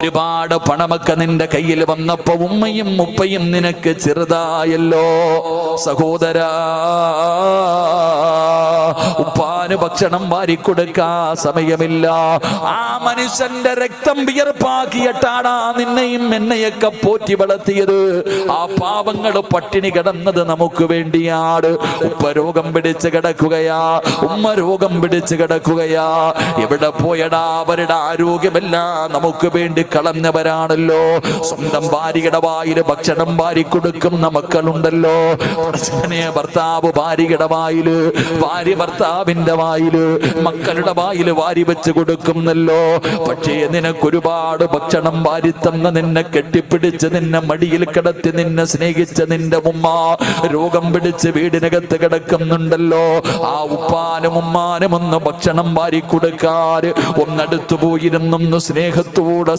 ഒരുപാട് പണമൊക്കെ നിന്റെ കയ്യിൽ വന്നപ്പോ ഉമ്മയും ഉപ്പയും നിനക്ക് ചെറുതായല്ലോ സഹോദരാ. ഉപ്പാന് ഭക്ഷണം വാരിക്കൊടുക്കാ സമയമില്ല. ആ മനുഷ്യന്റെ രക്തം വിയർപ്പാക്കിയിട്ടാണ് നിന്നെയും എന്നെയൊക്കെ പോറ്റി വളർത്തിയത്. ആ പാവങ്ങൾ പട്ടിണി കിടന്നത് നമുക്ക് വേണ്ടിയാണ്. ഉപ്പ രോഗം പിടിച്ച് കിടക്കുകയാ, ഉമ്മ രോഗം പിടിച്ച് കിടക്കുകയാ. എവിടെ പോയടാ അവരുടെ ആരോഗ്യമെല്ലാം നമുക്ക് വേണ്ടി കളഞ്ഞവരാണല്ലോ. സ്വന്തം ഭാര്യയുടെ വായില് ഭക്ഷണം വാരി കൊടുക്കുന്ന മക്കളുണ്ടല്ലോ. ഭർത്താവ് ഭാര്യയുടെ വായില്, ഭാര്യ ഭർത്താവിന്റെ വായില്, മക്കളുടെ വായില് വാരി വെച്ച് കൊടുക്കുന്നല്ലോ. പക്ഷേ നിനക്കൊരുപാട് ഭക്ഷണം വാരി തന്ന, നിന്നെ കെട്ടിപ്പിടിച്ച് നിന്നെ മടിയിൽ കിടത്തി നിന്നെ സ്നേഹിച്ച നിന്റെ ഉമ്മ രോഗം പിടിച്ച് വീടിനകത്ത് കിടക്കുന്നുണ്ടല്ലോ. ആ ഉപ്പാനും ഉമ്മാനും ഒന്ന് ഭക്ഷണം വാരി കൊടുക്കാറ്, ഒന്നടുത്തു പോയിരുന്നൊന്ന് സ്നേഹത്തോടെ